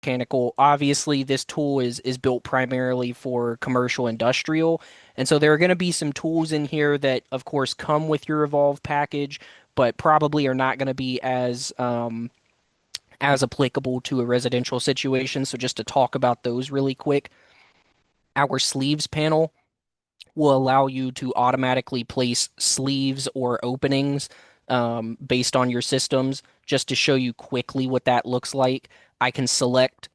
mechanical. Obviously, this tool is built primarily for commercial industrial, and so there are going to be some tools in here that, of course, come with your Evolve package, but probably are not going to be as applicable to a residential situation. So just to talk about those really quick, our sleeves panel will allow you to automatically place sleeves or openings based on your systems. Just to show you quickly what that looks like, I can select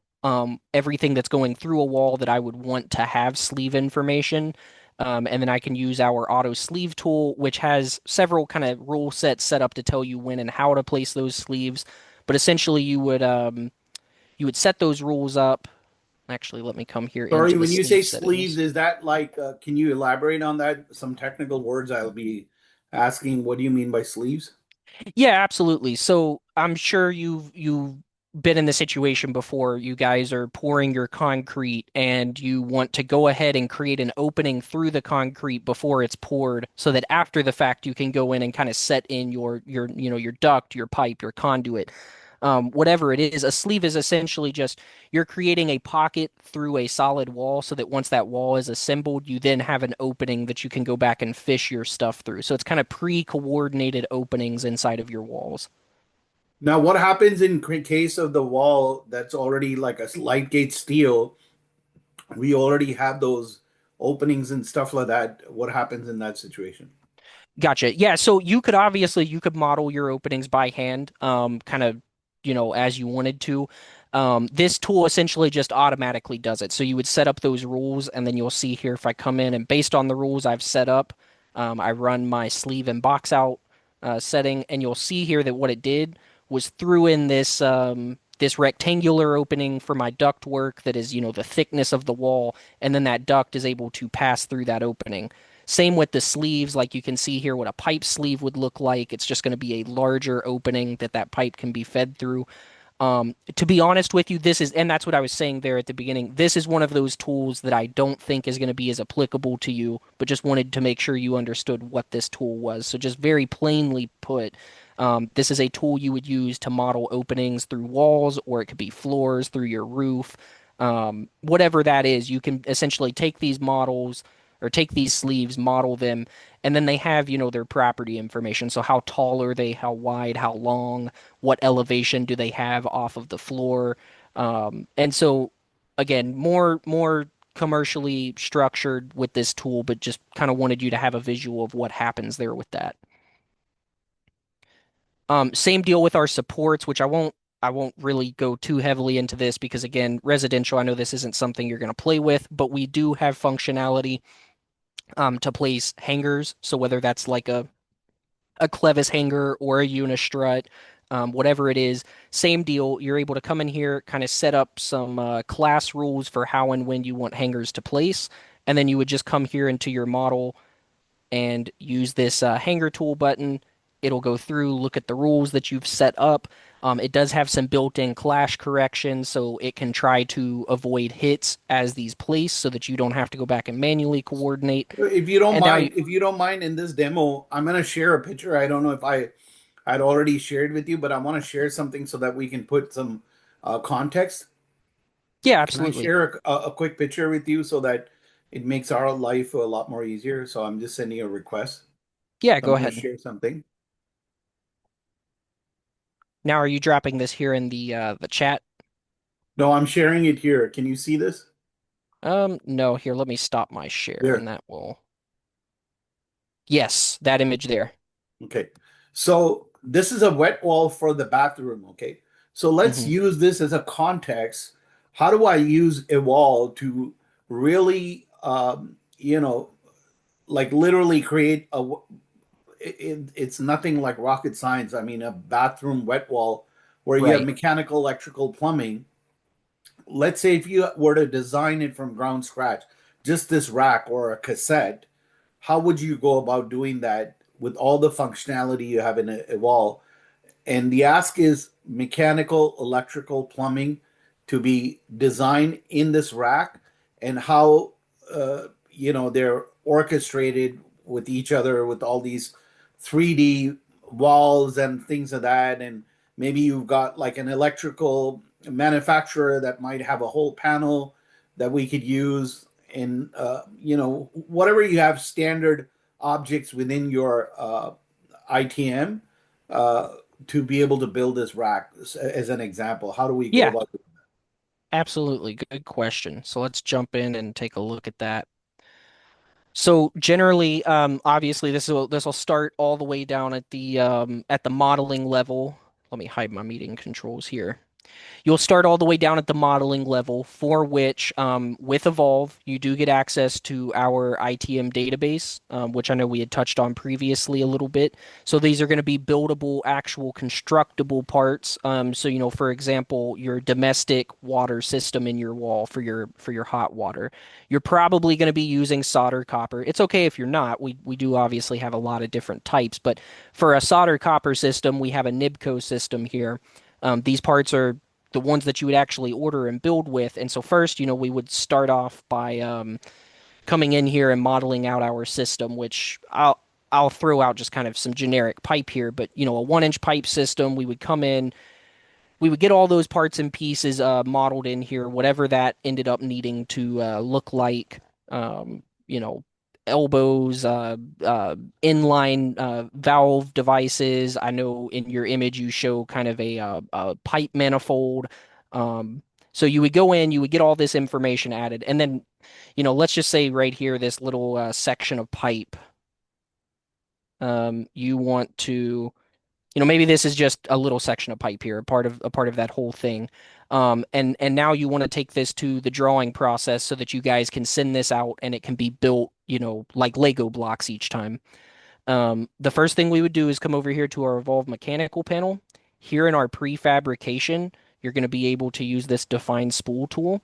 everything that's going through a wall that I would want to have sleeve information. And then I can use our auto sleeve tool, which has several kind of rule sets set up to tell you when and how to place those sleeves. But essentially, you would set those rules up. Actually, let me come here Sorry, into the when you say sleeve sleeves, settings. is that like, can you elaborate on that? Some technical words I'll be asking. What do you mean by sleeves? Yeah, absolutely. So I'm sure you've been in the situation before. You guys are pouring your concrete and you want to go ahead and create an opening through the concrete before it's poured so that after the fact you can go in and kind of set in your duct, your pipe, your conduit. Whatever it is, a sleeve is essentially just you're creating a pocket through a solid wall so that once that wall is assembled, you then have an opening that you can go back and fish your stuff through. So it's kind of pre-coordinated openings inside of your walls. Now, what happens in case of the wall that's already like a light gauge steel? We already have those openings and stuff like that. What happens in that situation? Gotcha. Yeah, so you could model your openings by hand, kind of, as you wanted to. This tool essentially just automatically does it. So you would set up those rules, and then you'll see here if I come in and based on the rules I've set up, I run my sleeve and box out setting, and you'll see here that what it did was threw in this rectangular opening for my duct work that is, the thickness of the wall, and then that duct is able to pass through that opening. Same with the sleeves, like you can see here what a pipe sleeve would look like. It's just going to be a larger opening that pipe can be fed through. To be honest with you, and that's what I was saying there at the beginning. This is one of those tools that I don't think is going to be as applicable to you, but just wanted to make sure you understood what this tool was. So just very plainly put, this is a tool you would use to model openings through walls, or it could be floors through your roof. Whatever that is, you can essentially take these models or take these sleeves, model them, and then they have, their property information. So how tall are they? How wide? How long? What elevation do they have off of the floor? And so again, more commercially structured with this tool, but just kind of wanted you to have a visual of what happens there with that. Same deal with our supports, which I won't really go too heavily into this because again, residential, I know this isn't something you're going to play with, but we do have functionality to place hangers. So whether that's like a clevis hanger or a unistrut, whatever it is, same deal. You're able to come in here, kind of set up some class rules for how and when you want hangers to place, and then you would just come here into your model and use this hanger tool button. It'll go through, look at the rules that you've set up. It does have some built-in clash corrections, so it can try to avoid hits as these place so that you don't have to go back and manually coordinate. And now you, If you don't mind, in this demo, I'm gonna share a picture. I don't know if I'd already shared with you, but I want to share something so that we can put some context. yeah, Can I absolutely. share a quick picture with you so that it makes our life a lot more easier? So I'm just sending a request. Yeah, So I'm go gonna ahead. share something. Now, are you dropping this here in the chat? No, I'm sharing it here. Can you see this? No, here, let me stop my share and There. that will. Yes, that image there. Okay. So this is a wet wall for the bathroom. Okay. So let's Hmm. use this as a context. How do I use a wall to really, like literally create it's nothing like rocket science. I mean, a bathroom wet wall where you have Right. mechanical, electrical, plumbing. Let's say if you were to design it from ground scratch, just this rack or a cassette, how would you go about doing that with all the functionality you have in a wall? And the ask is mechanical, electrical, plumbing to be designed in this rack, and how they're orchestrated with each other with all these 3D walls and things of that. And maybe you've got like an electrical manufacturer that might have a whole panel that we could use in, whatever you have standard objects within your ITM uh, to be able to build this rack as an example? How do we go Yeah, about it? absolutely. Good question. So let's jump in and take a look at that. So generally, obviously, this will start all the way down at the modeling level. Let me hide my meeting controls here. You'll start all the way down at the modeling level, for which, with Evolve, you do get access to our ITM database, which I know we had touched on previously a little bit. So these are going to be buildable, actual constructible parts. So for example, your domestic water system in your wall for your hot water, you're probably going to be using solder copper. It's okay if you're not. We do obviously have a lot of different types, but for a solder copper system, we have a Nibco system here. These parts are the ones that you would actually order and build with. And so first, we would start off by coming in here and modeling out our system, which I'll throw out just kind of some generic pipe here, but a 1 inch pipe system, we would come in, we would get all those parts and pieces modeled in here, whatever that ended up needing to look like, you know, elbows, inline valve devices. I know in your image you show kind of a pipe manifold. So you would go in, you would get all this information added, and then, let's just say right here, this little section of pipe, you want to maybe this is just a little section of pipe here, a part of that whole thing. And now you want to take this to the drawing process so that you guys can send this out and it can be built, like Lego blocks each time. The first thing we would do is come over here to our Evolve mechanical panel. Here in our prefabrication, you're going to be able to use this define spool tool.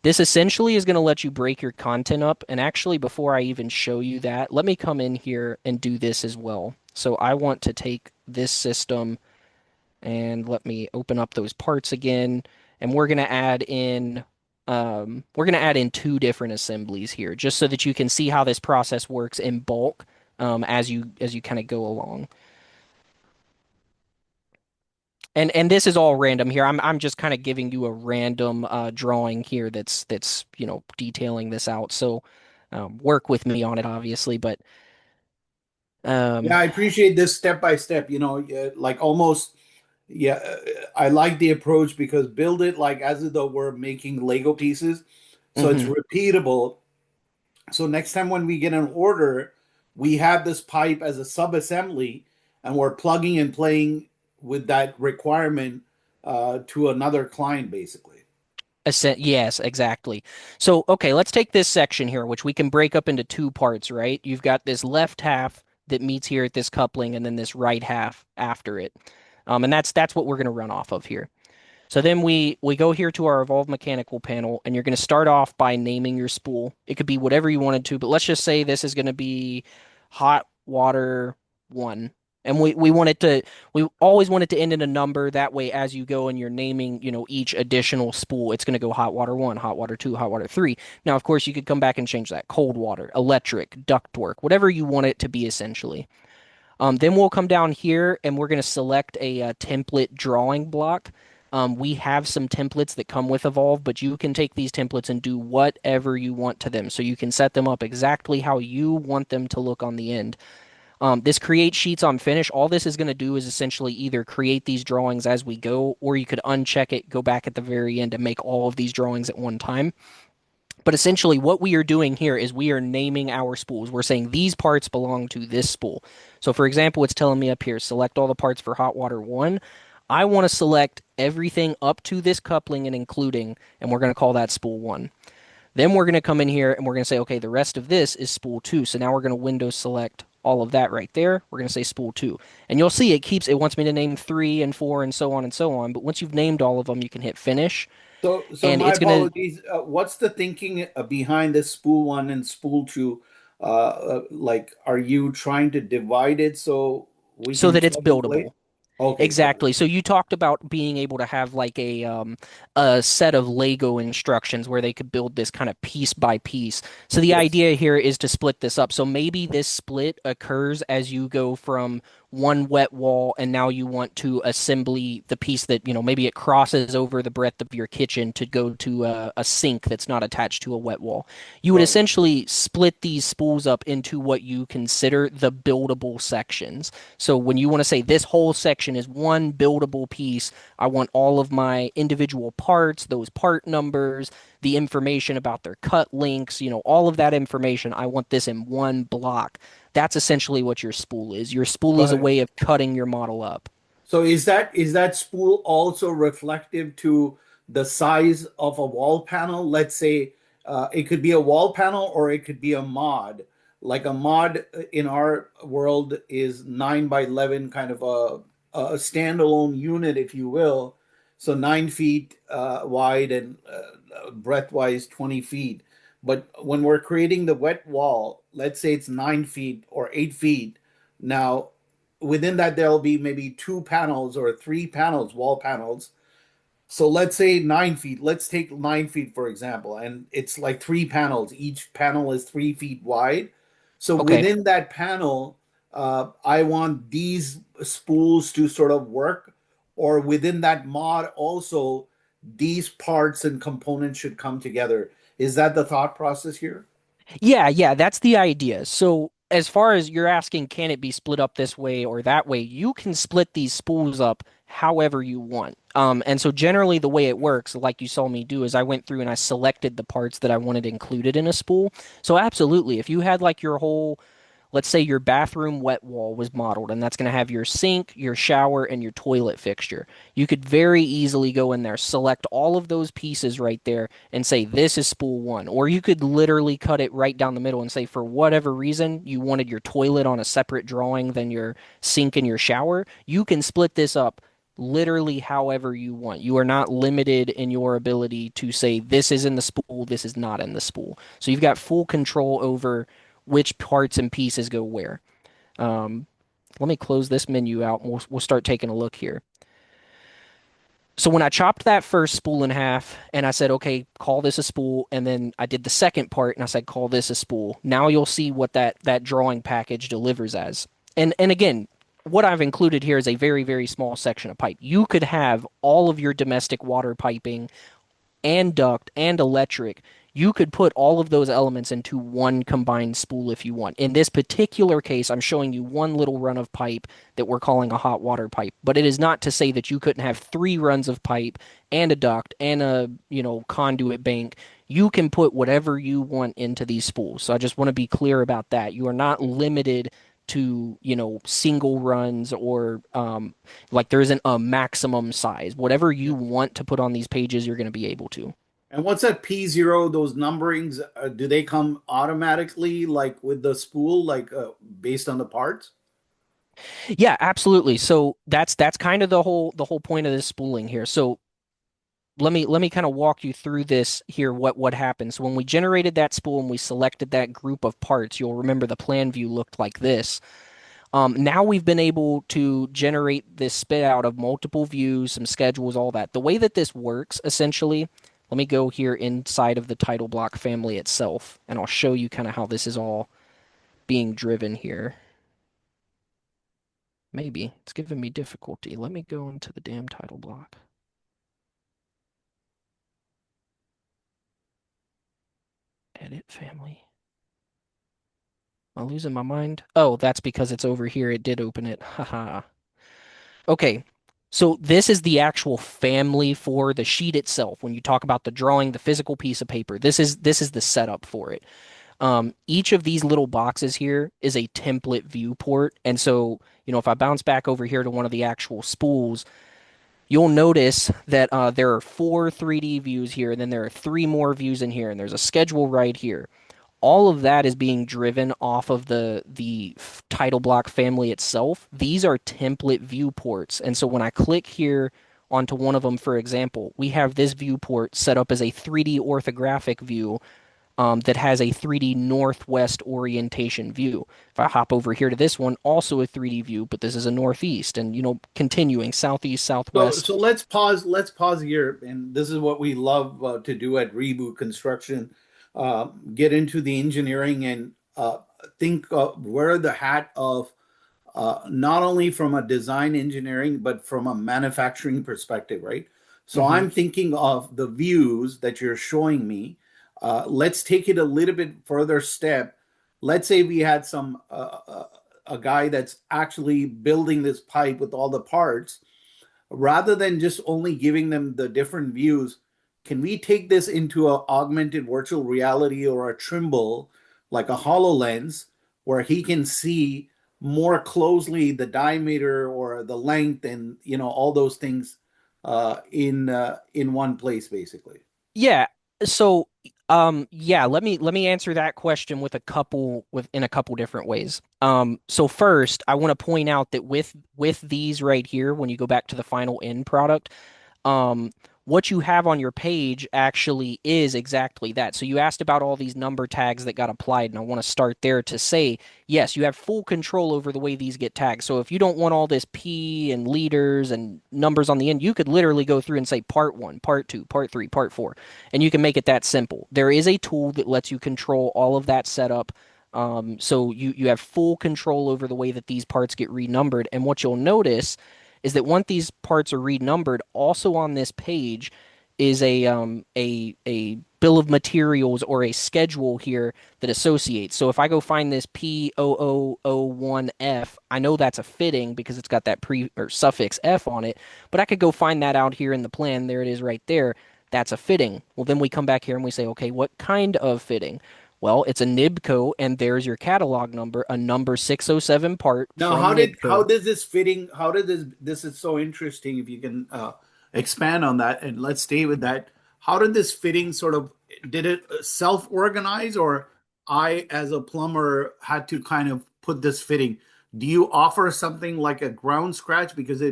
This essentially is going to let you break your content up. And actually, before I even show you that, let me come in here and do this as well. So I want to take this system and let me open up those parts again. And we're going to add in two different assemblies here, just so that you can see how this process works in bulk, as you kind of go along. And this is all random here. I'm just kind of giving you a random drawing here that's detailing this out. So work with me on it, obviously. But Yeah, um, I appreciate this step by step, like almost, yeah, I like the approach because build it like as though we're making Lego pieces. So it's mhm. repeatable. So next time when we get an order, we have this pipe as a sub-assembly and we're plugging and playing with that requirement to another client, basically. Yes, exactly. So, okay, let's take this section here, which we can break up into two parts, right? You've got this left half that meets here at this coupling, and then this right half after it. And that's what we're going to run off of here. So then we go here to our Evolve mechanical panel, and you're going to start off by naming your spool. It could be whatever you wanted to, but let's just say this is going to be hot water one. And we always want it to end in a number. That way, as you go and you're naming, each additional spool, it's going to go hot water one, hot water two, hot water three. Now, of course, you could come back and change that cold water, electric, ductwork, whatever you want it to be essentially. Then we'll come down here and we're going to select a template drawing block. We have some templates that come with Evolve, but you can take these templates and do whatever you want to them. So you can set them up exactly how you want them to look on the end. This create sheets on finish, all this is going to do is essentially either create these drawings as we go, or you could uncheck it, go back at the very end and make all of these drawings at one time. But essentially, what we are doing here is we are naming our spools. We're saying these parts belong to this spool. So, for example, it's telling me up here, select all the parts for hot water one. I want to select everything up to this coupling and including, and we're going to call that spool one. Then we're going to come in here and we're going to say, okay, the rest of this is spool two. So now we're going to Windows select all of that right there. We're going to say spool two. And you'll see it wants me to name three and four and so on and so on. But once you've named all of them, you can hit finish. So And my it's going to apologies. What's the thinking behind this spool one and spool two? Like, are you trying to divide it so we so can that it's plug and play? buildable. Okay, got it. Exactly. So you talked about being able to have like a set of Lego instructions where they could build this kind of piece by piece. So the Yes. idea here is to split this up. So maybe this split occurs as you go from one wet wall, and now you want to assembly the piece that, maybe it crosses over the breadth of your kitchen to go to a sink that's not attached to a wet wall. You would Right. essentially split these spools up into what you consider the buildable sections. So when you want to say this whole section is one buildable piece, I want all of my individual parts, those part numbers, the information about their cut links, all of that information. I want this in one block. That's essentially what your spool is. Your spool is a Got it. way of cutting your model up. So is that spool also reflective to the size of a wall panel? Let's say it could be a wall panel or it could be a mod. Like a mod in our world is 9 by 11, kind of a standalone unit, if you will. So 9 feet wide and breadth-wise 20 feet. But when we're creating the wet wall, let's say it's 9 feet or 8 feet. Now, within that there'll be maybe two panels or three panels, wall panels. So let's say 9 feet. Let's take 9 feet for example, and it's like three panels. Each panel is 3 feet wide. So Okay. within that panel, I want these spools to sort of work, or within that mod also, these parts and components should come together. Is that the thought process here? Yeah, yeah, that's the idea. So, as far as you're asking, can it be split up this way or that way? You can split these spools up however you want. And so generally the way it works, like you saw me do, is I went through and I selected the parts that I wanted included in a spool. So absolutely, if you had like your whole, let's say your bathroom wet wall was modeled, and that's going to have your sink, your shower, and your toilet fixture. You could very easily go in there, select all of those pieces right there, and say, this is spool one. Or you could literally cut it right down the middle and say, for whatever reason, you wanted your toilet on a separate drawing than your sink and your shower. You can split this up literally however you want. You are not limited in your ability to say, this is in the spool, this is not in the spool. So you've got full control over which parts and pieces go where. Um, Let me close this menu out and we'll start taking a look here. So when I chopped that first spool in half and I said, okay, call this a spool, and then I did the second part and I said, call this a spool. Now you'll see what that drawing package delivers as. And again, what I've included here is a very, very small section of pipe. You could have all of your domestic water piping and duct and electric. You could put all of those elements into one combined spool if you want. In this particular case, I'm showing you one little run of pipe that we're calling a hot water pipe, but it is not to say that you couldn't have three runs of pipe and a duct and a, conduit bank. You can put whatever you want into these spools. So I just want to be clear about that. You are not limited to, single runs or like there isn't a maximum size. Whatever you want to put on these pages, you're going to be able to. And what's that P0? Those numberings, do they come automatically, like with the spool, like based on the parts? Yeah, absolutely. So that's kind of the whole point of this spooling here. So let me kind of walk you through this here. What happened? So when we generated that spool and we selected that group of parts, you'll remember the plan view looked like this. Now we've been able to generate this spit out of multiple views, some schedules, all that. The way that this works, essentially, let me go here inside of the title block family itself, and I'll show you kind of how this is all being driven here. Maybe it's giving me difficulty. Let me go into the damn title block. Edit family. Am I losing my mind? Oh, that's because it's over here. It did open it. Haha. Okay. So this is the actual family for the sheet itself. When you talk about the drawing, the physical piece of paper, this is the setup for it. Each of these little boxes here is a template viewport. And so, if I bounce back over here to one of the actual spools, you'll notice that there are four 3D views here, and then there are three more views in here, and there's a schedule right here. All of that is being driven off of the title block family itself. These are template viewports. And so when I click here onto one of them, for example, we have this viewport set up as a 3D orthographic view that has a 3D northwest orientation view. If I hop over here to this one, also a 3D view, but this is a northeast, and continuing southeast, So, southwest. so let's pause. Let's pause here, and this is what we love to do at Reboot Construction. Get into the engineering and think wear the hat of not only from a design engineering, but from a manufacturing perspective, right? So Hmm. I'm thinking of the views that you're showing me. Let's take it a little bit further step. Let's say we had a guy that's actually building this pipe with all the parts rather than just only giving them the different views. Can we take this into a augmented virtual reality or a Trimble, like a HoloLens, where he can see more closely the diameter or the length and all those things in one place, basically? Yeah. So, yeah, let me answer that question with in a couple different ways. So first, I want to point out that with these right here, when you go back to the final end product, um, what you have on your page actually is exactly that. So you asked about all these number tags that got applied, and I want to start there to say, yes, you have full control over the way these get tagged. So if you don't want all this P and liters and numbers on the end, you could literally go through and say part one, part two, part three, part four, and you can make it that simple. There is a tool that lets you control all of that setup. So you have full control over the way that these parts get renumbered. And what you'll notice is that once these parts are renumbered, also on this page is a bill of materials or a schedule here that associates. So if I go find this P0001F, I know that's a fitting because it's got that pre or suffix F on it, but I could go find that out here in the plan. There it is right there. That's a fitting. Well, then we come back here and we say, okay, what kind of fitting? Well, it's a NIBCO, and there's your catalog number, a number 607 part Now, from how NIBCO. does this fitting? How did this is so interesting. If you can expand on that, and let's stay with that. How did this fitting sort of did it self organize, or I, as a plumber, had to kind of put this fitting? Do you offer something like a ground scratch? Because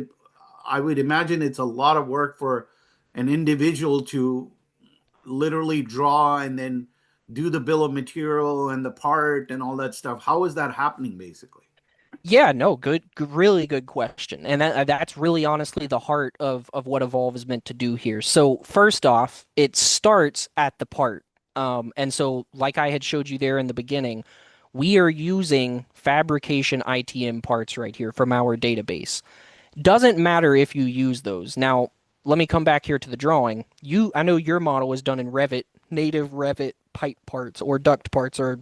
I would imagine it's a lot of work for an individual to literally draw and then do the bill of material and the part and all that stuff. How is that happening, basically? Yeah, no, really good question. And that's really honestly the heart of what Evolve is meant to do here. So first off, it starts at the part. And so like I had showed you there in the beginning, we are using fabrication ITM parts right here from our database. Doesn't matter if you use those. Now, let me come back here to the drawing. I know your model is done in Revit, native Revit pipe parts or duct parts or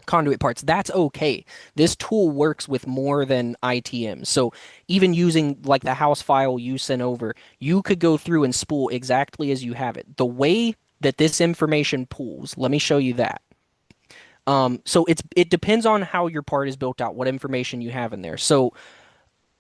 conduit parts. That's okay. This tool works with more than ITM. So even using like the house file you sent over, you could go through and spool exactly as you have it. The way that this information pools, let me show you that. So it depends on how your part is built out, what information you have in there. So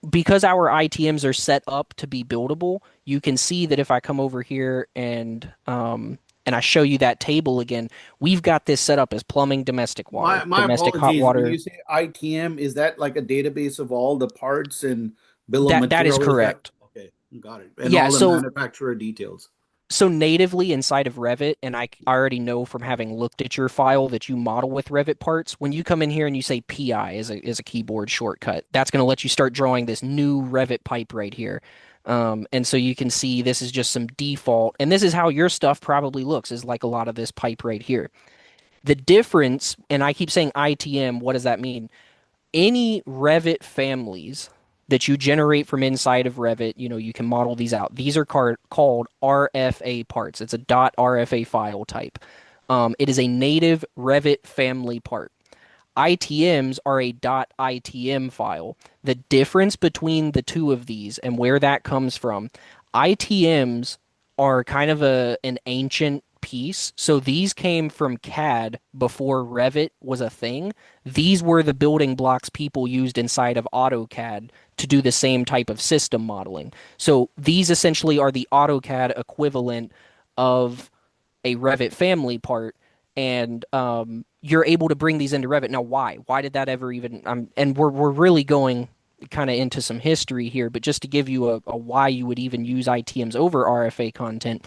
because our ITMs are set up to be buildable, you can see that if I come over here and I show you that table again, we've got this set up as plumbing, domestic water, My domestic hot apologies. When water. you say ITM, is that like a database of all the parts and bill of That is material? Is that correct. okay? Got it. And Yeah, all the so manufacturer details. natively inside of Revit, and I already know from having looked at your file that you model with Revit parts. When you come in here and you say PI as a keyboard shortcut, that's going to let you start drawing this new Revit pipe right here. And so you can see this is just some default, and this is how your stuff probably looks, is like a lot of this pipe right here. The difference, and I keep saying ITM, what does that mean? Any Revit families that you generate from inside of Revit, you can model these out. These are called RFA parts. It's a .rfa file type. It is a native Revit family part. ITMs are a .itm file. The difference between the two of these and where that comes from, ITMs are kind of an ancient piece. So these came from CAD before Revit was a thing. These were the building blocks people used inside of AutoCAD to do the same type of system modeling. So these essentially are the AutoCAD equivalent of a Revit family part, and you're able to bring these into Revit. Now, why? Why did that ever even? And we're really going kind of into some history here, but just to give you a why you would even use ITMs over RFA content.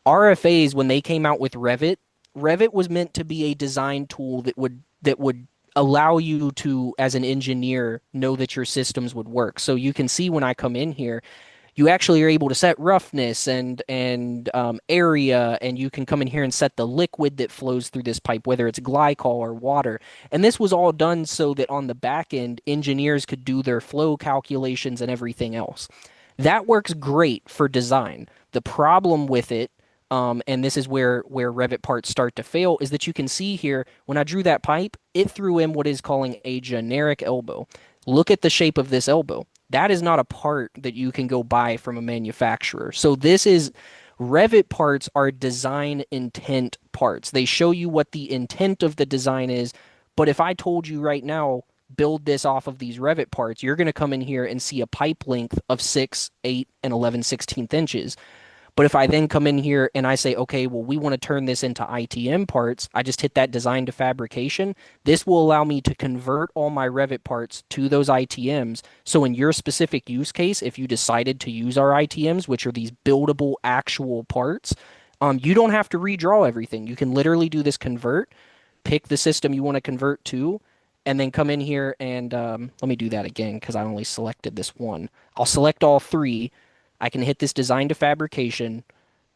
RFAs, when they came out with Revit, Revit was meant to be a design tool that would allow you to, as an engineer, know that your systems would work. So you can see when I come in here, You actually are able to set roughness and area, and you can come in here and set the liquid that flows through this pipe, whether it's glycol or water. And this was all done so that on the back end, engineers could do their flow calculations and everything else. That works great for design. The problem with it, and this is where Revit parts start to fail, is that you can see here when I drew that pipe, it threw in what is calling a generic elbow. Look at the shape of this elbow. That is not a part that you can go buy from a manufacturer. So this is Revit parts are design intent parts. They show you what the intent of the design is. But if I told you right now, build this off of these Revit parts, you're going to come in here and see a pipe length of 6, 8, and 11/16 inches. But if I then come in here and I say, okay, well, we want to turn this into ITM parts, I just hit that design to fabrication. This will allow me to convert all my Revit parts to those ITMs. So in your specific use case, if you decided to use our ITMs, which are these buildable actual parts, you don't have to redraw everything. You can literally do this convert, pick the system you want to convert to, and then come in here and let me do that again because I only selected this one. I'll select all three. I can hit this design to fabrication.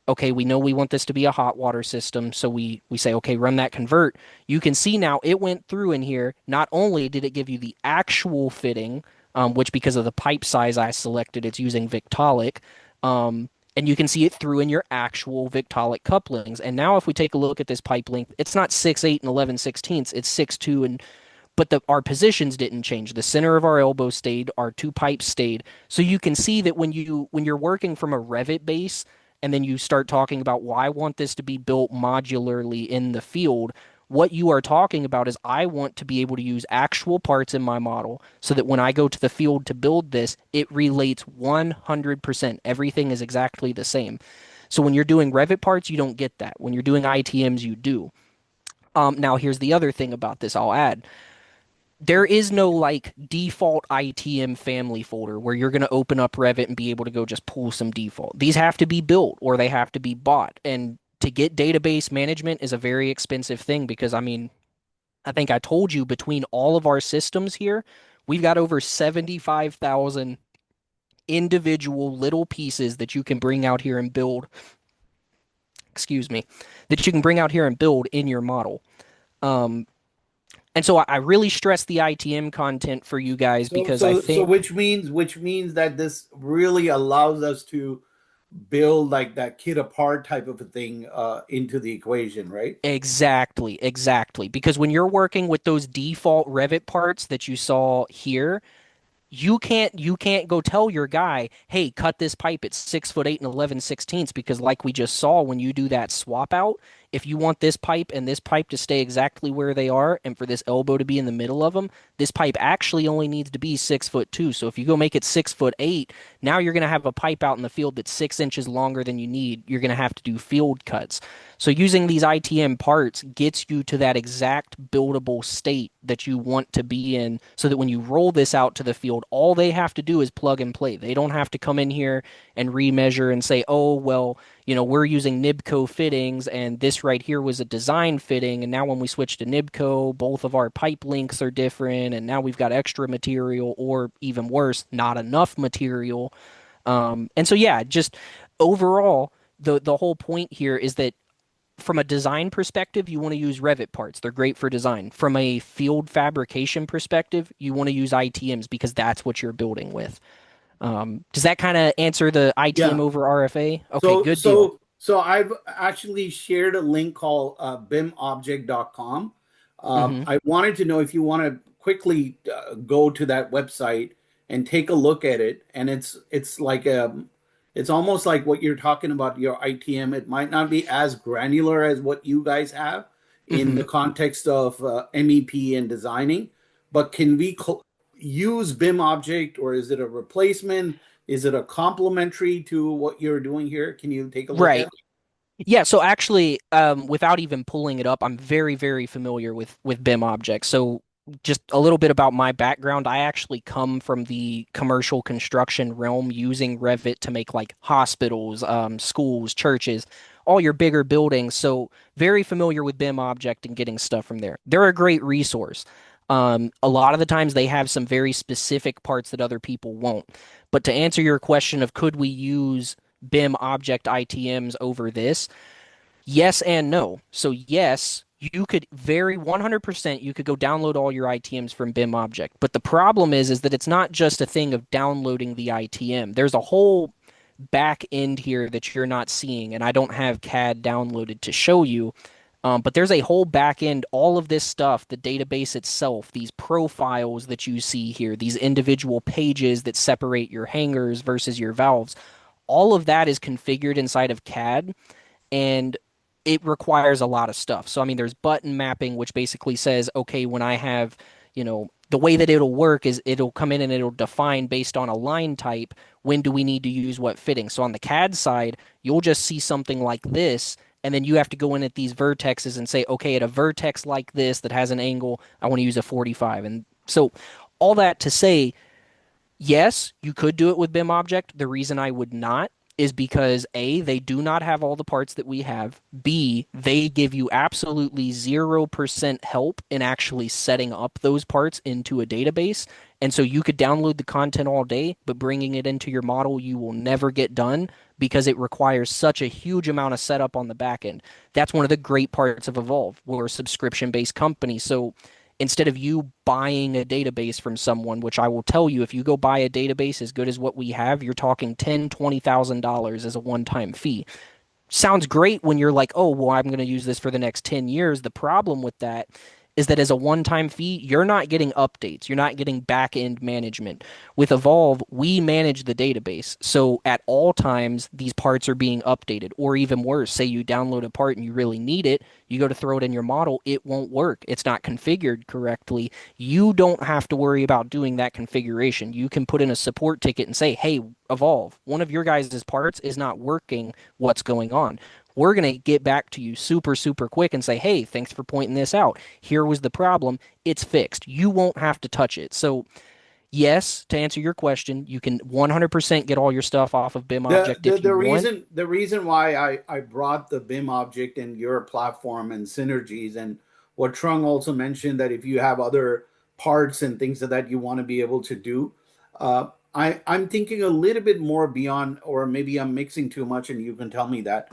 Okay, we know we want this to be a hot water system, so we say, okay, run that convert. You can see now it went through in here. Not only did it give you the actual fitting, which because of the pipe size I selected, it's using Victolic, and you can see it through in your actual Victolic couplings. And now if we take a look at this pipe length, it's not 6, 8, and 11/16, it's 6, 2, and but our positions didn't change. The center of our elbow stayed, our two pipes stayed. So you can see that when you're working from a Revit base and then you start talking about, well, I want this to be built modularly in the field, what you are talking about is I want to be able to use actual parts in my model so that when I go to the field to build this, it relates 100%. Everything is exactly the same. So when you're doing Revit parts, you don't get that. When you're doing ITMs, you do. Now, here's the other thing about this I'll add. There is no like default ITM family folder where you're going to open up Revit and be able to go just pull some default. These have to be built or they have to be bought. And to get database management is a very expensive thing because, I mean, I think I told you between all of our systems here, we've got over 75,000 individual little pieces that you can bring out here and build, excuse me, that you can bring out here and build in your model. Um, and so I really stress the ITM content for you guys So, because I so, so, think which means that this really allows us to build like that kit apart type of a thing into the equation, right? exactly, exactly. Because when you're working with those default Revit parts that you saw here, you can't go tell your guy, hey, cut this pipe at 6 foot 8 and 11/16 because like we just saw when you do that swap out, if you want this pipe and this pipe to stay exactly where they are and for this elbow to be in the middle of them, this pipe actually only needs to be 6 foot 2. So if you go make it 6 foot 8, now you're gonna have a pipe out in the field that's 6 inches longer than you need. You're gonna have to do field cuts. So using these ITM parts gets you to that exact buildable state that you want to be in so that when you roll this out to the field, all they have to do is plug and play. They don't have to come in here and remeasure and say, oh, well, we're using Nibco fittings and this right here was a design fitting. And now when we switch to Nibco, both of our pipe lengths are different. And now we've got extra material or even worse, not enough material. And so, yeah, just overall, the whole point here is that from a design perspective, you want to use Revit parts. They're great for design. From a field fabrication perspective, you want to use ITMs because that's what you're building with. Does that kind of answer the ITM Yeah. over RFA? Okay, So good deal. so so I've actually shared a link called bimobject.com. Hmm. I wanted to know if you want to quickly go to that website and take a look at it. And it's like it's almost like what you're talking about your ITM. It might not be as granular as what you guys have in the Hmm. context of MEP and designing, but can we use BIM object or is it a replacement? Is it a complementary to what you're doing here? Can you take a look at Right. it? Yeah, so actually, without even pulling it up, I'm very, very familiar with BIM objects. So just a little bit about my background. I actually come from the commercial construction realm using Revit to make like hospitals, schools, churches, all your bigger buildings. So very familiar with BIM object and getting stuff from there. They're a great resource. A lot of the times they have some very specific parts that other people won't. But to answer your question of could we use BIM object ITMs over this? Yes and no. So yes, you could very 100% you could go download all your ITMs from BIM object. But the problem is that it's not just a thing of downloading the ITM. There's a whole back end here that you're not seeing, and I don't have CAD downloaded to show you. But there's a whole back end, all of this stuff, the database itself, these profiles that you see here, these individual pages that separate your hangers versus your valves, all of that is configured inside of CAD, and it requires a lot of stuff. So, I mean, there's button mapping, which basically says, okay, when I have, the way that it'll work is it'll come in and it'll define based on a line type, when do we need to use what fitting. So on the CAD side, you'll just see something like this, and then you have to go in at these vertexes and say, okay, at a vertex like this that has an angle, I want to use a 45. And so all that to say, yes, you could do it with BIM object. The reason I would not is because A, they do not have all the parts that we have. B, they give you absolutely 0% help in actually setting up those parts into a database. And so you could download the content all day, but bringing it into your model, you will never get done because it requires such a huge amount of setup on the back end. That's one of the great parts of Evolve. We're a subscription-based company. So instead of you buying a database from someone, which I will tell you, if you go buy a database as good as what we have, you're talking $10,000-$20,000 as a one-time fee. Sounds great when you're like, oh, well, I'm going to use this for the next 10 years. The problem with that is that as a one-time fee, you're not getting updates. You're not getting back-end management. With Evolve, we manage the database. So at all times, these parts are being updated. Or even worse, say you download a part and you really need it, you go to throw it in your model, it won't work. It's not configured correctly. You don't have to worry about doing that configuration. You can put in a support ticket and say, hey, Evolve, one of your guys' parts is not working. What's going on? We're going to get back to you super, super quick and say, hey, thanks for pointing this out. Here was the problem. It's fixed. You won't have to touch it. So, yes, to answer your question, you can 100% get all your stuff off of BIM The, Object the if you the want. reason why I brought the BIM object and your platform and synergies, and what Trung also mentioned, that if you have other parts and things that you want to be able to do, I'm thinking a little bit more beyond, or maybe I'm mixing too much, and you can tell me that.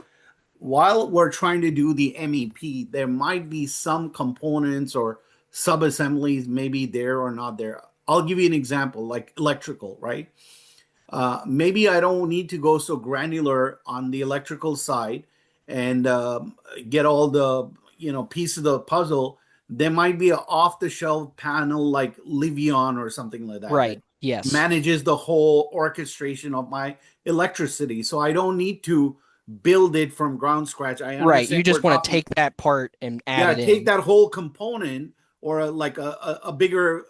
While we're trying to do the MEP, there might be some components or sub-assemblies maybe there or not there. I'll give you an example, like electrical, right? Maybe I don't need to go so granular on the electrical side and get all the piece of the puzzle. There might be an off-the-shelf panel like Livion or something like that Right. Yes. manages the whole orchestration of my electricity. So I don't need to build it from ground scratch. I Right. You understand we're just want to talking, take that part and add yeah, it take in. that whole component, or like a bigger,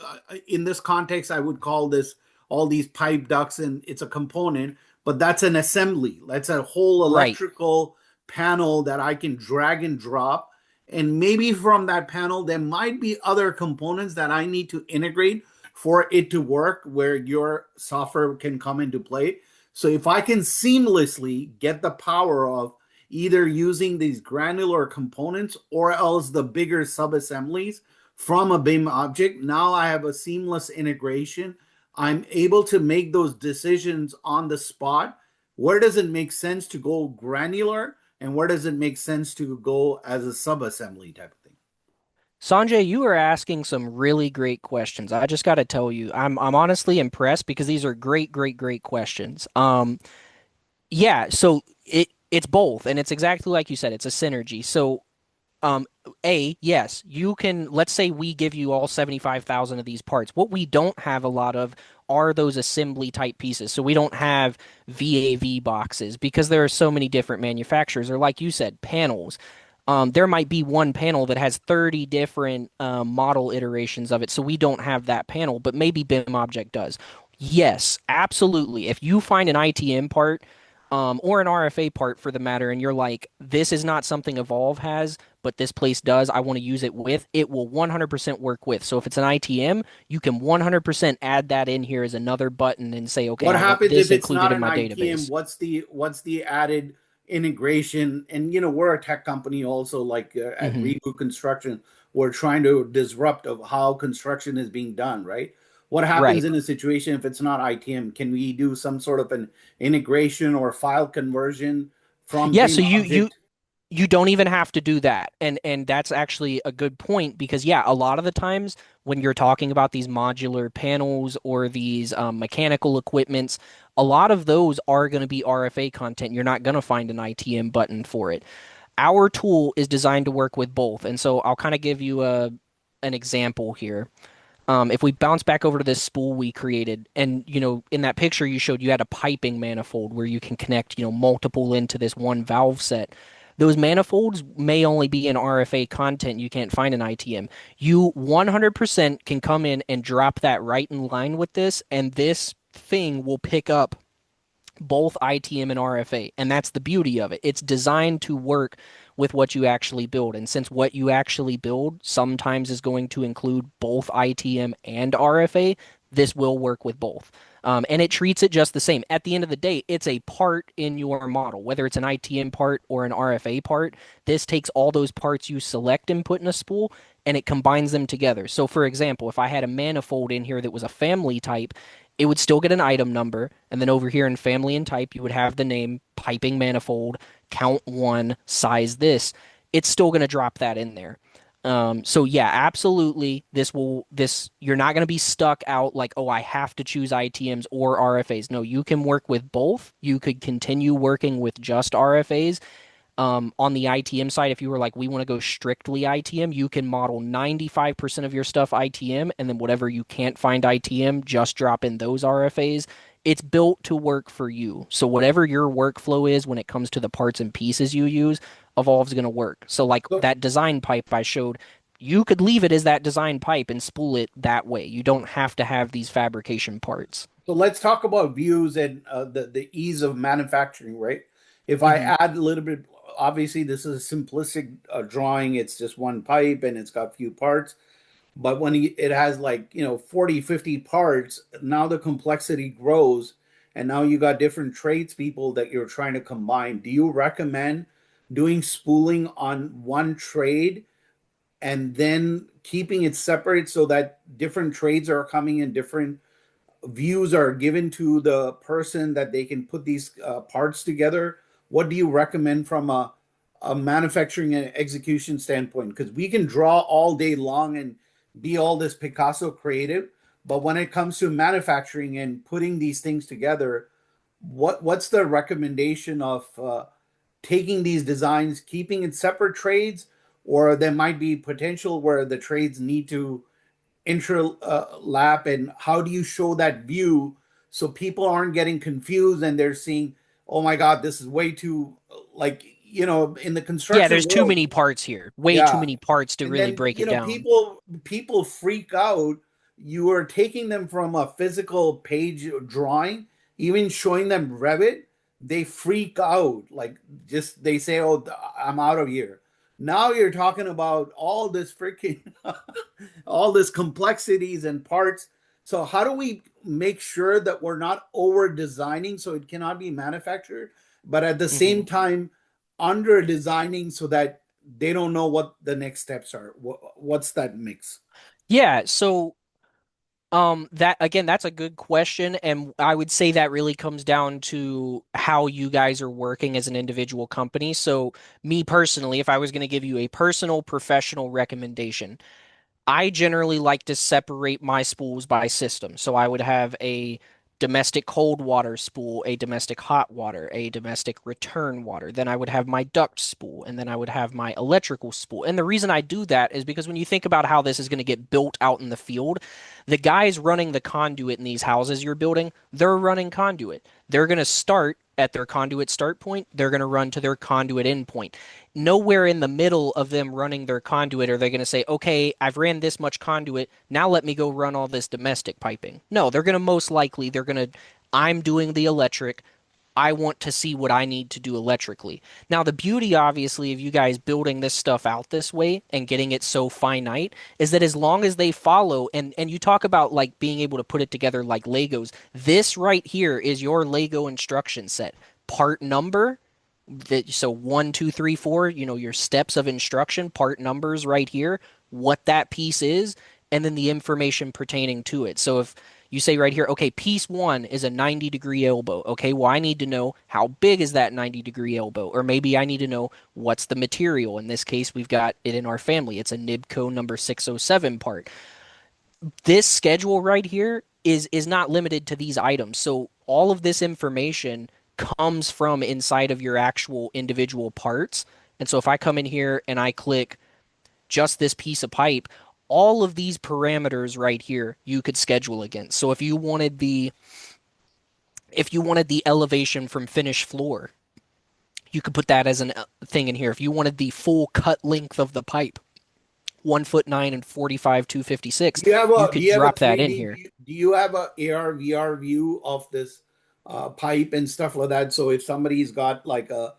in this context I would call this all these pipe ducts, and it's a component, but that's an assembly. That's a whole Right. electrical panel that I can drag and drop. And maybe from that panel there might be other components that I need to integrate for it to work, where your software can come into play. So if I can seamlessly get the power of either using these granular components or else the bigger sub-assemblies from a BIM object, now I have a seamless integration. I'm able to make those decisions on the spot. Where does it make sense to go granular, and where does it make sense to go as a sub-assembly type of thing? Sanjay, you are asking some really great questions. I just got to tell you, I'm honestly impressed because these are great, great, great questions. Yeah, so it's both, and it's exactly like you said, it's a synergy. So Um, yes, you can, let's say we give you all 75,000 of these parts. What we don't have a lot of are those assembly type pieces. So we don't have VAV boxes because there are so many different manufacturers, or like you said, panels. There might be one panel that has 30 different model iterations of it, so we don't have that panel, but maybe BIM Object does. Yes, absolutely. If you find an ITM part, or an RFA part for the matter, and you're like, this is not something Evolve has, but this place does, I want to use it with, it will 100% work with. So if it's an ITM, you can 100% add that in here as another button and say, okay, What I want happens if this it's included not in an my ITM? database. What's the added integration. And we're a tech company also, like at Hmm. Reboot Construction, we're trying to disrupt of how construction is being done, right? What happens Right. in a situation if it's not ITM? Can we do some sort of an integration or file conversion from Yeah, BIM so object? you don't even have to do that. And that's actually a good point because yeah, a lot of the times when you're talking about these modular panels or these mechanical equipments, a lot of those are going to be RFA content. You're not going to find an ITM button for it. Our tool is designed to work with both. And so I'll kind of give you a an example here. If we bounce back over to this spool we created, and in that picture you showed you had a piping manifold where you can connect, multiple into this one valve set. Those manifolds may only be in RFA content. You can't find an ITM. You 100% can come in and drop that right in line with this, and this thing will pick up both ITM and RFA. And that's the beauty of it. It's designed to work with what you actually build. And since what you actually build sometimes is going to include both ITM and RFA, this will work with both. And it treats it just the same. At the end of the day, it's a part in your model, whether it's an ITM part or an RFA part. This takes all those parts you select and put in a spool and it combines them together. So, for example, if I had a manifold in here that was a family type, it would still get an item number. And then over here in family and type, you would have the name piping manifold, count one, size this. It's still going to drop that in there. So yeah, absolutely. You're not going to be stuck out like, oh, I have to choose ITMs or RFAs. No, you can work with both. You could continue working with just RFAs. On the ITM side, if you were like, we want to go strictly ITM, you can model 95% of your stuff ITM, and then whatever you can't find ITM, just drop in those RFAs. It's built to work for you. So whatever your workflow is when it comes to the parts and pieces you use, Evolve's going to work. So like So, that design pipe I showed, you could leave it as that design pipe and spool it that way. You don't have to have these fabrication parts. so let's talk about views and the ease of manufacturing, right? If I Hmm. add a little bit, obviously this is a simplistic drawing. It's just one pipe and it's got a few parts. But when it has like 40, 50 parts, now the complexity grows, and now you got different tradespeople that you're trying to combine. Do you recommend doing spooling on one trade and then keeping it separate so that different trades are coming in, different views are given to the person that they can put these parts together? What do you recommend from a manufacturing and execution standpoint? Because we can draw all day long and be all this Picasso creative, but when it comes to manufacturing and putting these things together, what's the recommendation of taking these designs, keeping it separate trades, or there might be potential where the trades need to interlap, and how do you show that view so people aren't getting confused and they're seeing, oh my god, this is way too, like, in the Yeah, construction there's too world. many parts here. Way too Yeah. many parts to And really then break it down. people freak out. You are taking them from a physical page drawing, even showing them Revit, they freak out. Like, just they say, oh, I'm out of here. Now you're talking about all this freaking all this complexities and parts. So how do we make sure that we're not over designing so it cannot be manufactured, but at the Hmm. same time under designing so that they don't know what the next steps are? What's that mix? Yeah, so that again, that's a good question, and I would say that really comes down to how you guys are working as an individual company. So, me personally, if I was going to give you a personal professional recommendation, I generally like to separate my spools by system. So I would have a domestic cold water spool, a domestic hot water, a domestic return water. Then I would have my duct spool, and then I would have my electrical spool. And the reason I do that is because when you think about how this is going to get built out in the field, the guys running the conduit in these houses you're building, they're running conduit. They're going to start at their conduit start point, they're going to run to their conduit end point. Nowhere in the middle of them running their conduit are they going to say, okay, I've ran this much conduit. Now let me go run all this domestic piping. No, they're going to most likely, I'm doing the electric. I want to see what I need to do electrically. Now, the beauty, obviously, of you guys building this stuff out this way and getting it so finite is that as long as they follow, and you talk about like being able to put it together like Legos, this right here is your Lego instruction set. Part number, So 1, 2, 3, 4, your steps of instruction, part numbers right here, what that piece is, and then the information pertaining to it. So if you say right here, okay, piece one is a 90-degree elbow. Okay, well, I need to know how big is that 90-degree elbow, or maybe I need to know what's the material. In this case, we've got it in our family. It's a Nibco number 607 part. This schedule right here is not limited to these items. So all of this information comes from inside of your actual individual parts. And so if I come in here and I click just this piece of pipe, all of these parameters right here you could schedule against. So if you wanted the elevation from finished floor, you could put that as a thing in here. If you wanted the full cut length of the pipe, 1 foot 9 and 45 256, you Do could you have a drop that in 3D here. view, do you have a AR VR view of this pipe and stuff like that? So if somebody's got like a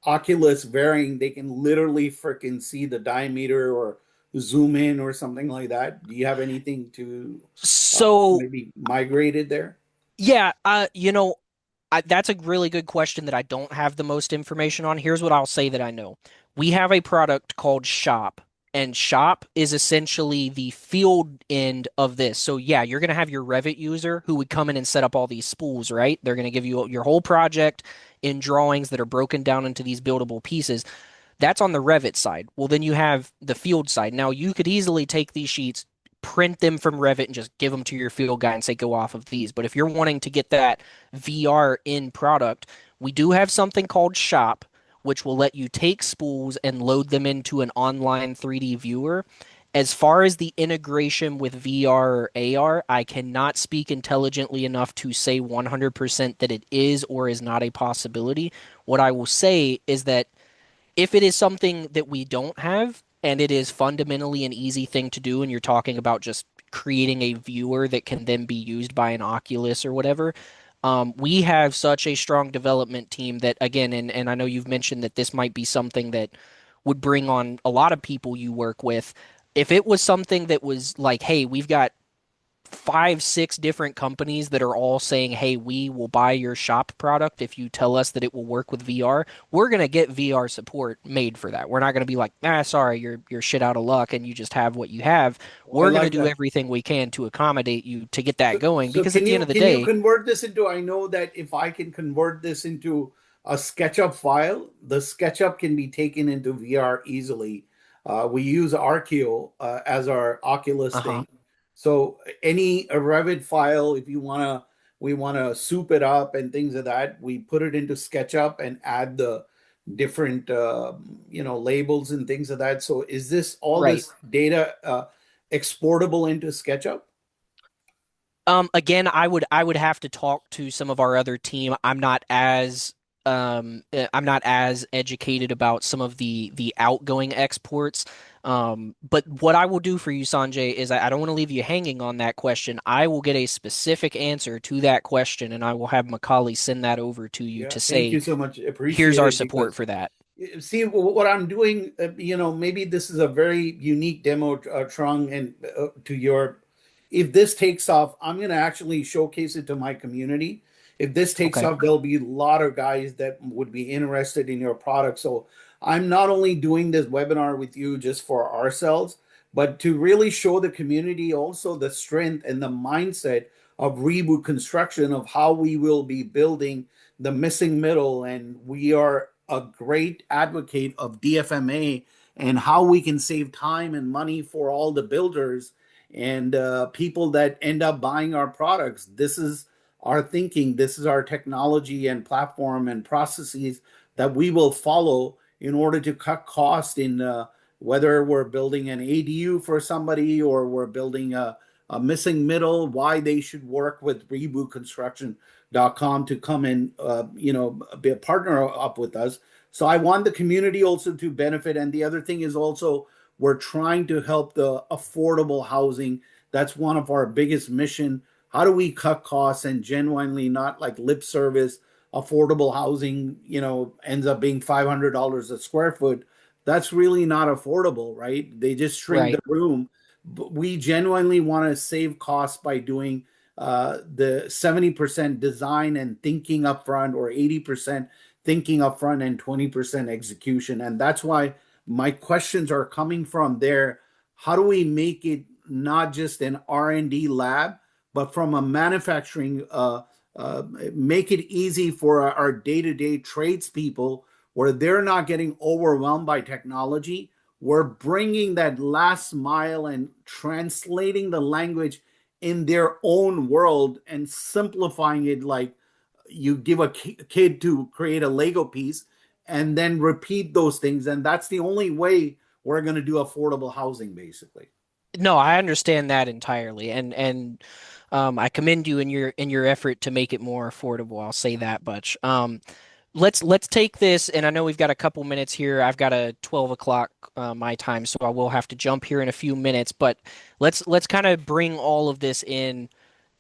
Oculus varying, they can literally freaking see the diameter or zoom in or something like that. Do you have anything to So maybe migrate it there? yeah, that's a really good question that I don't have the most information on. Here's what I'll say that I know. We have a product called Shop, and Shop is essentially the field end of this. So yeah, you're going to have your Revit user who would come in and set up all these spools, right? They're going to give you your whole project in drawings that are broken down into these buildable pieces. That's on the Revit side. Well, then you have the field side. Now, you could easily take these sheets, print them from Revit, and just give them to your field guy and say, go off of these. But if you're wanting to get that VR in product, we do have something called Shop, which will let you take spools and load them into an online 3D viewer. As far as the integration with VR or AR, I cannot speak intelligently enough to say 100% that it is or is not a possibility. What I will say is that if it is something that we don't have and it is fundamentally an easy thing to do, and you're talking about just creating a viewer that can then be used by an Oculus or whatever, we have such a strong development team that, again, and I know you've mentioned that this might be something that would bring on a lot of people you work with. If it was something that was like, hey, we've got 5, 6 different companies that are all saying, hey, we will buy your shop product if you tell us that it will work with VR. We're going to get VR support made for that. We're not going to be like, sorry, you're shit out of luck and you just have what you have. Oh, I We're going to like do that. everything we can to accommodate you to get that So, going so because at the end of the can you day, convert this into? I know that if I can convert this into a SketchUp file, the SketchUp can be taken into VR easily. We use Archeo as our Oculus uh-huh. thing. So any a Revit file, if you we wanna soup it up and things of that, we put it into SketchUp and add the different labels and things of that. So is this all Right. this data exportable into SketchUp? Again, I would have to talk to some of our other team. I'm not as educated about some of the outgoing exports. But what I will do for you, Sanjay, is I don't want to leave you hanging on that question. I will get a specific answer to that question, and I will have Macaulay send that over to you Yeah, to thank say, you so much. here's Appreciate our it support because for that. see what I'm doing. Maybe this is a very unique demo, Trung, and to your. If this takes off, I'm going to actually showcase it to my community. If this takes Okay. off, there'll be a lot of guys that would be interested in your product. So I'm not only doing this webinar with you just for ourselves, but to really show the community also the strength and the mindset of Reboot Construction of how we will be building the missing middle. And we are a great advocate of DFMA and how we can save time and money for all the builders and people that end up buying our products. This is our thinking, this is our technology and platform and processes that we will follow in order to cut cost in whether we're building an ADU for somebody or we're building a missing middle, why they should work with RebootConstruction.com to come and be a partner up with us. So I want the community also to benefit. And the other thing is also we're trying to help the affordable housing. That's one of our biggest mission. How do we cut costs and genuinely not like lip service affordable housing, ends up being $500 a square foot. That's really not affordable, right? They just shrink the Right. room. But we genuinely want to save costs by doing the 70% design and thinking upfront or 80% thinking up front and 20% execution. And that's why my questions are coming from there. How do we make it not just an R&D lab, but from a manufacturing, make it easy for our day-to-day tradespeople where they're not getting overwhelmed by technology. We're bringing that last mile and translating the language in their own world and simplifying it, like you give a kid to create a Lego piece and then repeat those things. And that's the only way we're going to do affordable housing, basically. No, I understand that entirely, and I commend you in your effort to make it more affordable. I'll say that much. Let's take this, and I know we've got a couple minutes here. I've got a 12 o'clock my time, so I will have to jump here in a few minutes. But let's kind of bring all of this in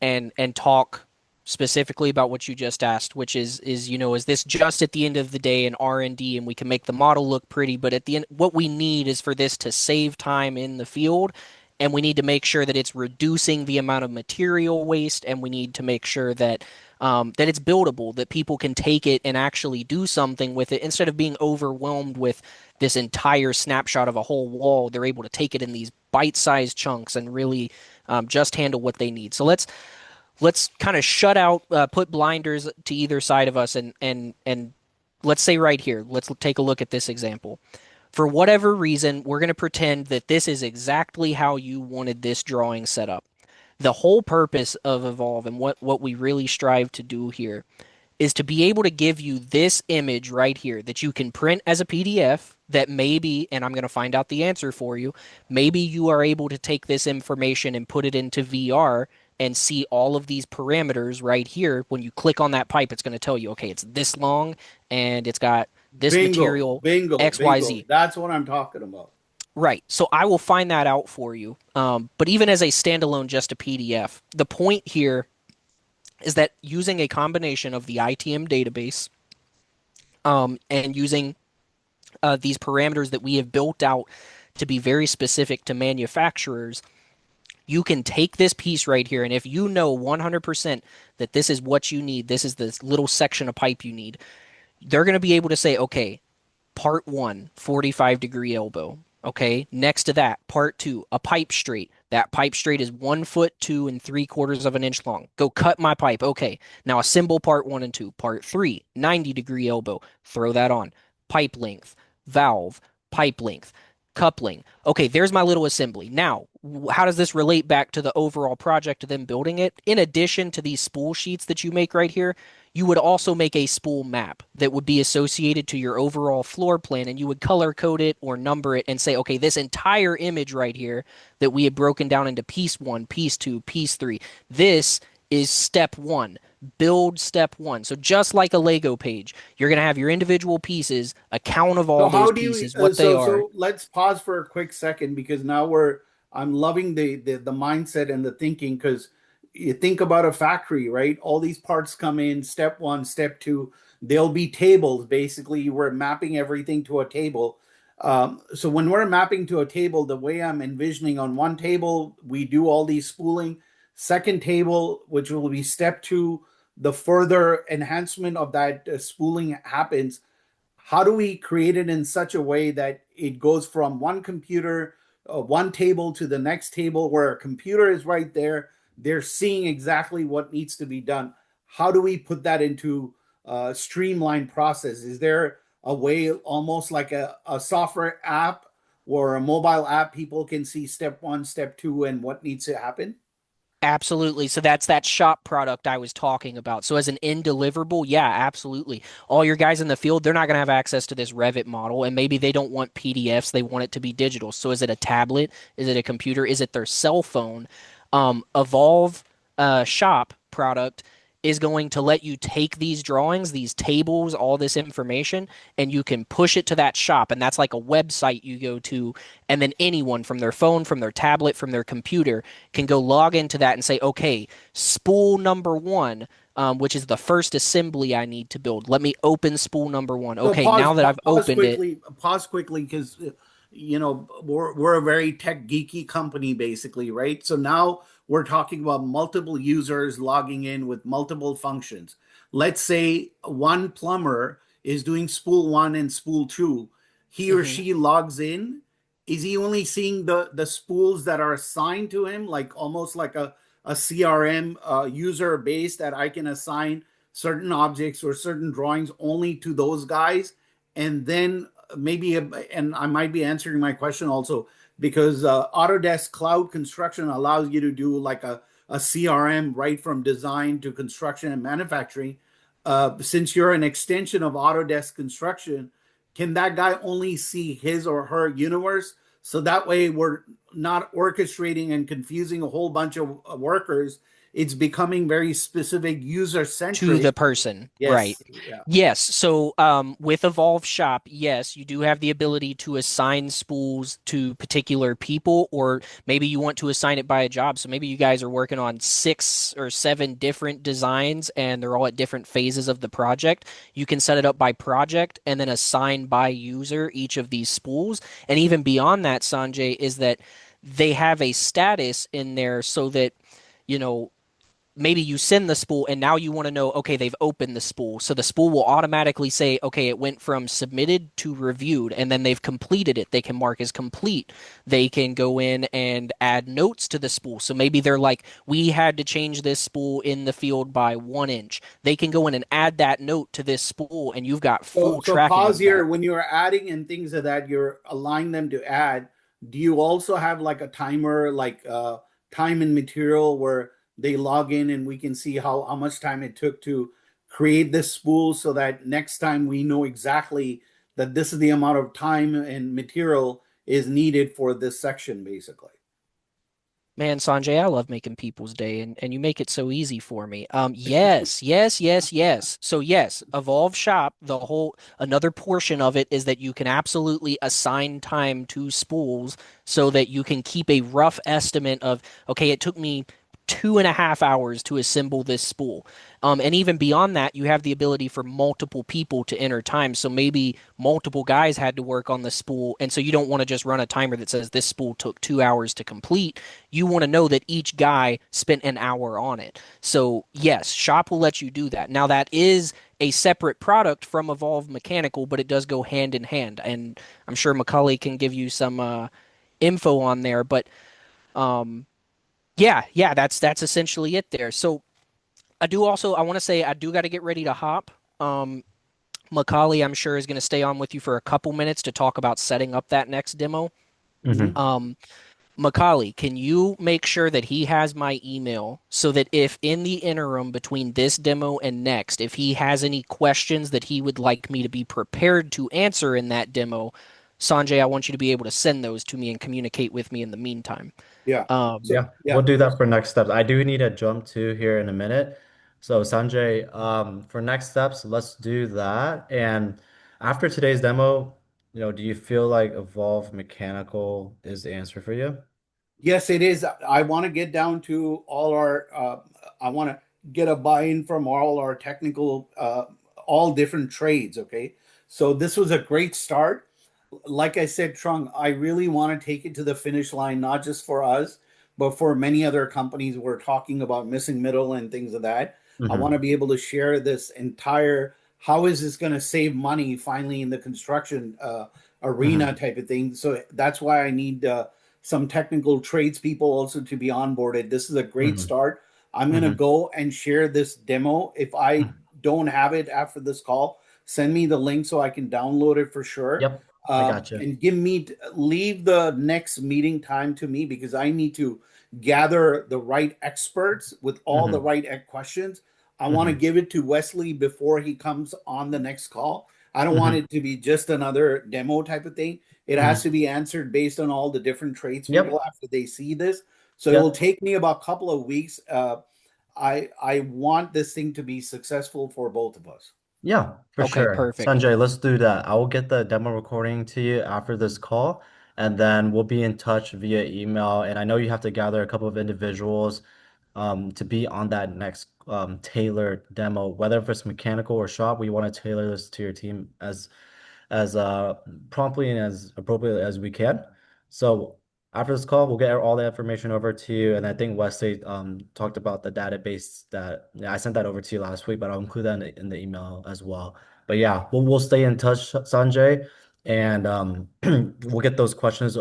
and talk specifically about what you just asked, which is is this just at the end of the day an R&D and we can make the model look pretty, but at the end, what we need is for this to save time in the field, and we need to make sure that it's reducing the amount of material waste, and we need to make sure that that it's buildable, that people can take it and actually do something with it instead of being overwhelmed with this entire snapshot of a whole wall. They're able to take it in these bite-sized chunks and really just handle what they need. So let's kind of shut out, put blinders to either side of us, and let's say right here, let's take a look at this example. For whatever reason, we're going to pretend that this is exactly how you wanted this drawing set up. The whole purpose of Evolve and what we really strive to do here is to be able to give you this image right here that you can print as a PDF that maybe, and I'm going to find out the answer for you, maybe you are able to take this information and put it into VR and see all of these parameters right here. When you click on that pipe, it's going to tell you, okay, it's this long and it's got this Bingo, material, bingo, bingo. XYZ. That's what I'm talking about. Right. So I will find that out for you. But even as a standalone, just a PDF, the point here is that using a combination of the ITM database and using these parameters that we have built out to be very specific to manufacturers, you can take this piece right here, and if you know 100% that this is what you need, this is the little section of pipe you need, they're going to be able to say, okay, part one, 45-degree elbow. Okay, next to that, part two, a pipe straight. That pipe straight is 1 foot 2 3/4 of an inch long. Go cut my pipe. Okay, now assemble part one and two. Part three, 90-degree elbow. Throw that on. Pipe length, valve, pipe length, coupling. Okay, there's my little assembly. Now, how does this relate back to the overall project of them building it? In addition to these spool sheets that you make right here, you would also make a spool map that would be associated to your overall floor plan, and you would color code it or number it and say, okay, this entire image right here that we had broken down into piece one, piece two, piece three, this is step one, build step one. So just like a Lego page, you're going to have your individual pieces, a count of So all how those do you pieces, what they are. so let's pause for a quick second because now we're I'm loving the mindset and the thinking because you think about a factory, right? All these parts come in, step one, step two, there'll be tables. Basically, we're mapping everything to a table. So when we're mapping to a table, the way I'm envisioning on one table, we do all these spooling. Second table, which will be step two, the further enhancement of that spooling happens. How do we create it in such a way that it goes from one computer, one table to the next table where a computer is right there? They're seeing exactly what needs to be done. How do we put that into a streamlined process? Is there a way, almost like a software app or a mobile app, people can see step one, step two, and what needs to happen? Absolutely. So that's that shop product I was talking about. So as an end deliverable, yeah, absolutely. All your guys in the field, they're not going to have access to this Revit model, and maybe they don't want PDFs. They want it to be digital. So is it a tablet? Is it a computer? Is it their cell phone? Evolve shop product is going to let you take these drawings, these tables, all this information, and you can push it to that shop. And that's like a website you go to, and then anyone from their phone, from their tablet, from their computer can go log into that and say, okay, spool number one, which is the first assembly I need to build. Let me open spool number one. So Okay, now that I've opened it, pause quickly, because we're a very tech geeky company, basically, right? So now we're talking about multiple users logging in with multiple functions. Let's say one plumber is doing spool one and spool two, he or Hmm. she logs in. Is he only seeing the spools that are assigned to him, like almost like a CRM user base that I can assign certain objects or certain drawings only to those guys? And then maybe, and I might be answering my question also, because Autodesk Cloud Construction allows you to do like a CRM right from design to construction and manufacturing. Since you're an extension of Autodesk Construction, can that guy only see his or her universe? So that way we're not orchestrating and confusing a whole bunch of workers. It's becoming very specific, user To centric. the person, right? Yes. Yeah. Yes. So, with Evolve Shop, yes, you do have the ability to assign spools to particular people, or maybe you want to assign it by a job. So maybe you guys are working on 6 or 7 different designs and they're all at different phases of the project. You can set it up by project and then assign by user each of these spools. And even beyond that, Sanjay, is that they have a status in there so that, you know, maybe you send the spool and now you want to know, okay, they've opened the spool. So the spool will automatically say, okay, it went from submitted to reviewed, and then they've completed it. They can mark as complete. They can go in and add notes to the spool. So maybe they're like, we had to change this spool in the field by 1 inch. They can go in and add that note to this spool, and you've got full So tracking pause of that. here. When you're adding and things of that, you're allowing them to add. Do you also have like a timer, like time and material, where they log in and we can see how much time it took to create this spool, so that next time we know exactly that this is the amount of time and material is needed for this section, basically. Man, Sanjay, I love making people's day, and you make it so easy for me. Yes, yes, yes, yes. So yes, Evolve Shop, the whole another portion of it is that you can absolutely assign time to spools so that you can keep a rough estimate of, okay, it took me 2.5 hours to assemble this spool. And even beyond that, you have the ability for multiple people to enter time. So maybe multiple guys had to work on the spool, and so you don't want to just run a timer that says this spool took 2 hours to complete. You want to know that each guy spent an hour on it. So, yes, Shop will let you do that. Now, that is a separate product from Evolve Mechanical, but it does go hand in hand. And I'm sure Macaulay can give you some info on there. But yeah, yeah, that's essentially it there. So, I want to say I do got to get ready to hop. Um, Macaulay, I'm sure, is going to stay on with you for a couple minutes to talk about setting up that next demo. Mhm. Um, Macaulay, can you make sure that he has my email so that if in the interim between this demo and next, if he has any questions that he would like me to be prepared to answer in that demo, Sanjay, I want you to be able to send those to me and communicate with me in the meantime. Yeah. Um, So Yeah, we'll yeah. do that for next steps. I do need to jump to here in a minute. So Sanjay, for next steps, let's do that. And after today's demo, do you feel like Evolve Mechanical is the answer for you? Yes, it is. I want to get down to all our, I want to get a buy-in from all our technical, all different trades. Okay. So this was a great start. Like I said, Trung, I really want to take it to the finish line, not just for us, but for many other companies. We're talking about missing middle and things of that. I want to Hmm. be able to share this entire, how is this going to save money finally in the construction arena Hmm. type of thing. So that's why I need some technical tradespeople also to be onboarded. This is a great Hmm. start. I'm going to Hmm. go and share this demo. If I don't have it after this call, send me the link so I can download it for sure. Yep, I got you. And leave the next meeting time to me, because I need to gather the right experts with all the Hmm. right questions. I want to Hmm. give it to Wesley before he comes on the next call. I don't want Hmm. it to be just another demo type of thing. It has to Hmm. be answered based on all the different tradespeople Yep, after they see this. So it will yep. take me about a couple of weeks. I want this thing to be successful for both of us. Yeah, for okay, sure. perfect. Sanjay, let's do that. I will get the demo recording to you after this call, and then we'll be in touch via email. And I know you have to gather a couple of individuals to be on that next tailored demo, whether if it's mechanical or shop, we want to tailor this to your team as promptly and as appropriately as we can. So after this call, we'll get all the information over to you. And I think Wesley talked about the database that, yeah, I sent that over to you last week, but I'll include that in the email as well. But yeah, we'll stay in touch, Sanjay, and we'll get those questions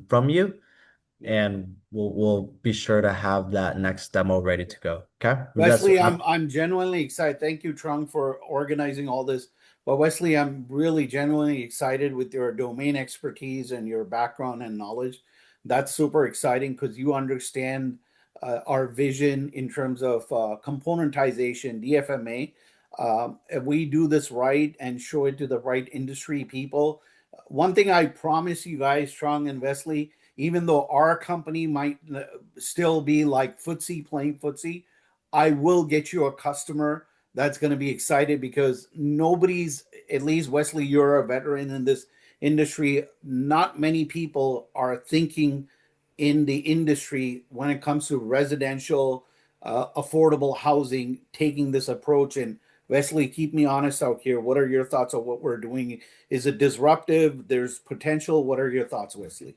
from you, Yeah. and we'll be sure to have that next demo ready to go. Okay? You guys Wesley, have I'm genuinely excited. Thank you, Trung, for organizing all this. But Wesley, I'm really genuinely excited with your domain expertise and your background and knowledge. That's super exciting because you understand our vision in terms of componentization, DFMA. If we do this right and show it to the right industry people, one thing I promise you guys, Trung and Wesley, even though our company might still be like footsie playing footsie, I will get you a customer that's going to be excited because nobody's, at least Wesley, you're a veteran in this industry. Not many people are thinking in the industry when it comes to residential, affordable housing, taking this approach. And Wesley, keep me honest out here. What are your thoughts on what we're doing? Is it disruptive? There's potential. What are your thoughts, Wesley?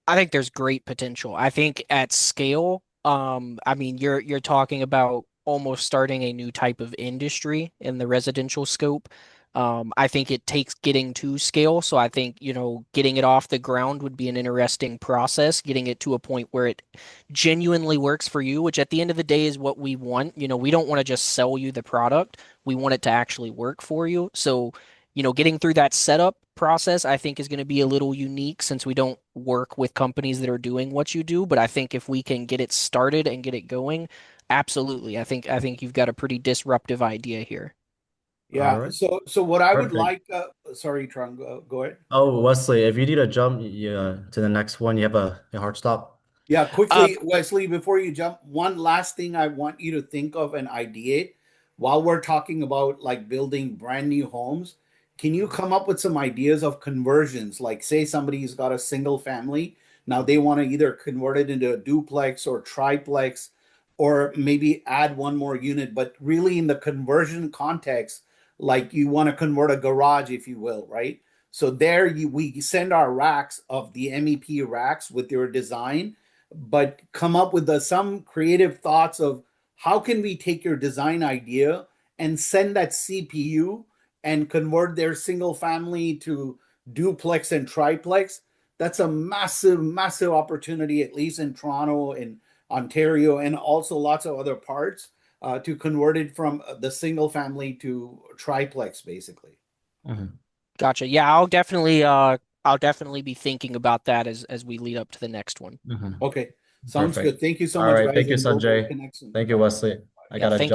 I think there's great potential. I think at scale, I mean, you're talking about almost starting a new type of industry in the residential scope. I think it takes getting to scale. So I think, getting it off the ground would be an interesting process, getting it to a point where it genuinely works for you, which at the end of the day is what we want. We don't want to just sell you the product. We want it to actually work for you. So, getting through that setup process, I think is going to be a little unique since we don't work with companies that are doing what you do. But I think if we can get it started and get it going, absolutely. I think you've got a pretty disruptive idea here. all Yeah. right. So what I would Perfect. like, sorry, Trung, go ahead. Oh, Wesley, if you need to jump to the next one, you have a hard stop. Yeah, Uh, quickly, Wesley, before you jump, one last thing I want you to think of and ideate while we're talking about like building brand new homes. Can you come up with some ideas of conversions? Like, say somebody's got a single family, now they want to either convert it into a duplex or triplex, or maybe add one more unit, but really in the conversion context, like you want to convert a garage, if you will, right? So there we send our racks of the MEP racks with your design, but come up with some creative thoughts of how can we take your design idea and send that CPU and convert their single family to duplex and triplex. That's a massive, massive opportunity, at least in Toronto, in Ontario, and also lots of other parts, to convert it from the single family to triplex, basically. Mhm. Gotcha. Yeah, I'll definitely be thinking about that as we lead up to the next one. Mhm. Okay, sounds Perfect. good. Thank you so All much, right. guys, Thank you, and we'll Sanjay. connect soon. Thank you, Bye. Wesley. I Yeah, gotta thank jump.